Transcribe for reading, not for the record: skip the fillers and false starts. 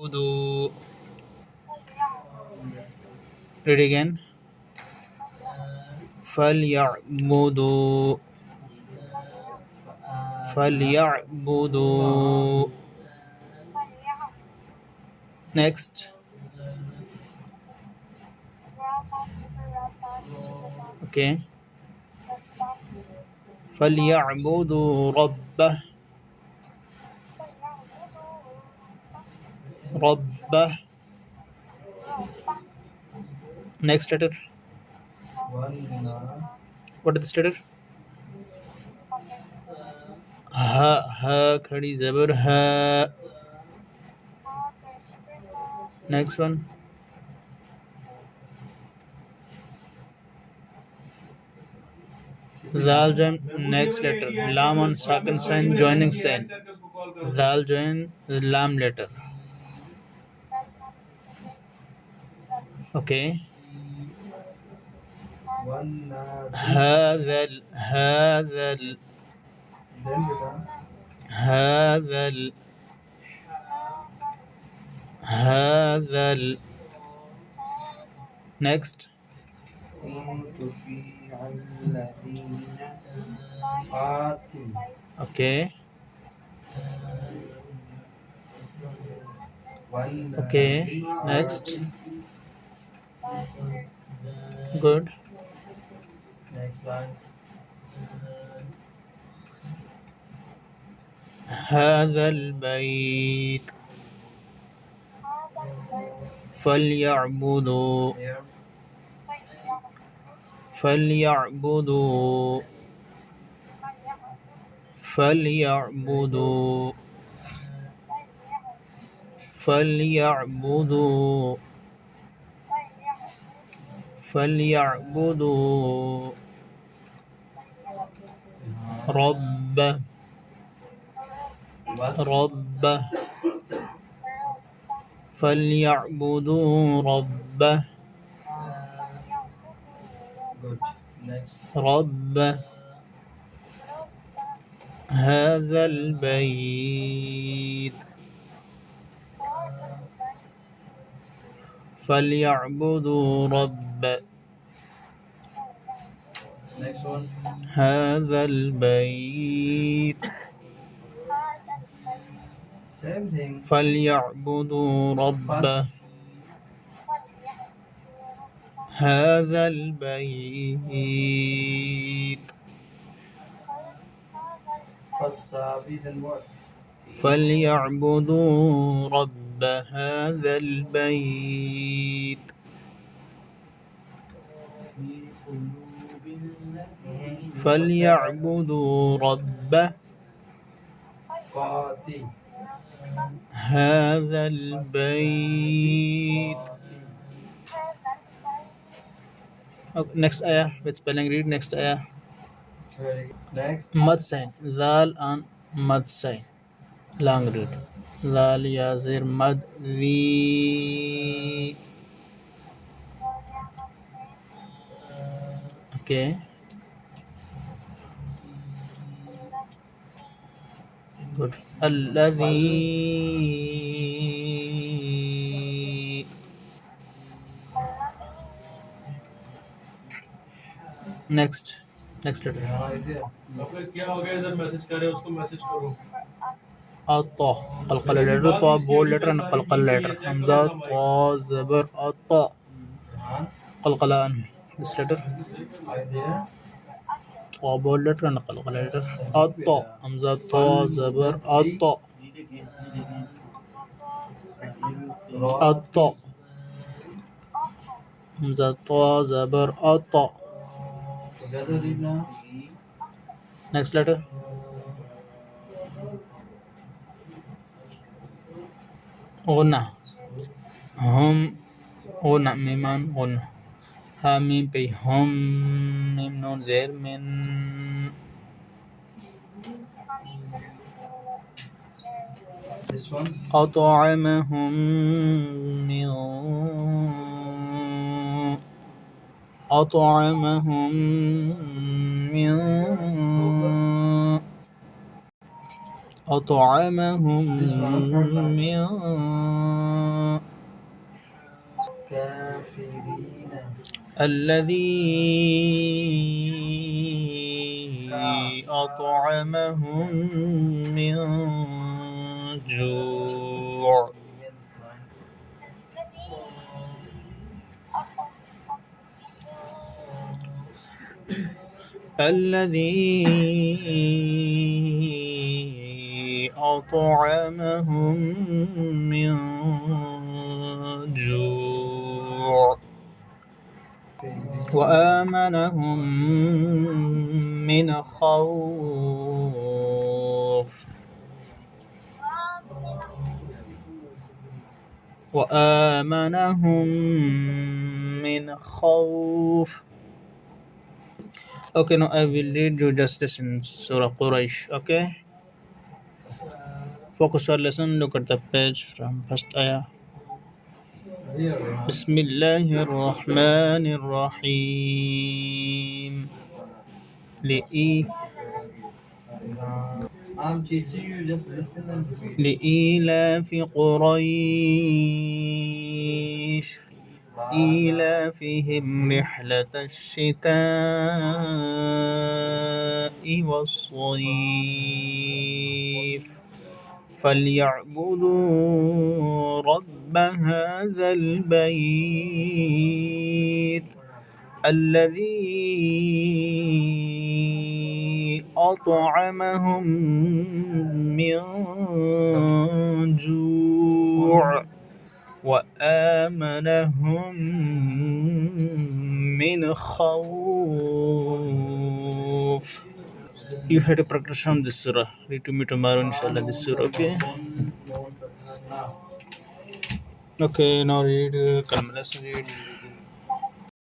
فليعبدوا. Read again. فليعبدوا. فليعبدوا. Next. Okay. فليعبدوا ربه. ربه. Next letter. What is this letter? Ha. Ha khadi zabar ha. Next one. Dal join next letter. Lam on second sign joining sign. Dal join the lam letter. Okay. هذا هذا next. Okay. Okay. Next. Good. هذا البيت فليعبدوا. فليعبدوا. فليعبدوا. فليعبدوا. فليعبدوا ربه. ربه. فليعبدوا ربه. ربه هذا البيت فليعبدوا رب هذا البيت فليعبدوا رب هذا البيت فليعبدوا رب هذا البيت فليعبدوا رب هذا البيت. Next ayah with spelling. Read next ayah. Mad sign. Dal and mad sign. Long read. Dal yazir mad the. Okay. Good. الذي. Next letter. क्या हो गया इधर मैसेज कर रहे हो उसको मैसेज करो. الطا قلقلة letter طا bold letter and قلقلة letter همزة طا زبر الطا قلقلة this letter طا bold letter and قلقلة letter الطا همزة طا زبر الطا الطا همزة طا زبر الطا. Next letter. غنى هم غنى ميمان غنى ها ميم بي هم ميم نون زير من أطعمهم من أطعمهم من أطعمهم من الذي أطعمهم من جوع. الذي أطعمهم من جوع وآمنهم من خوف. وآمنهم من خوف. Okay, now I will read you justice in Surah Quraysh. Okay, focus our lesson. Look at the page from first ayah. بسم الله الرحمن الرحيم. I'm teaching you, just listen and repeat. لإيلاف قريش إيلافهم رحلة الشتاء والصيف فليعبدوا رب هذا البيت الذي أطعمهم من جوع وآمنهم من خوف. You had a practice on this surah. Read to me tomorrow, inshallah, this surah, okay? Okay, now read Kalma. Let's read.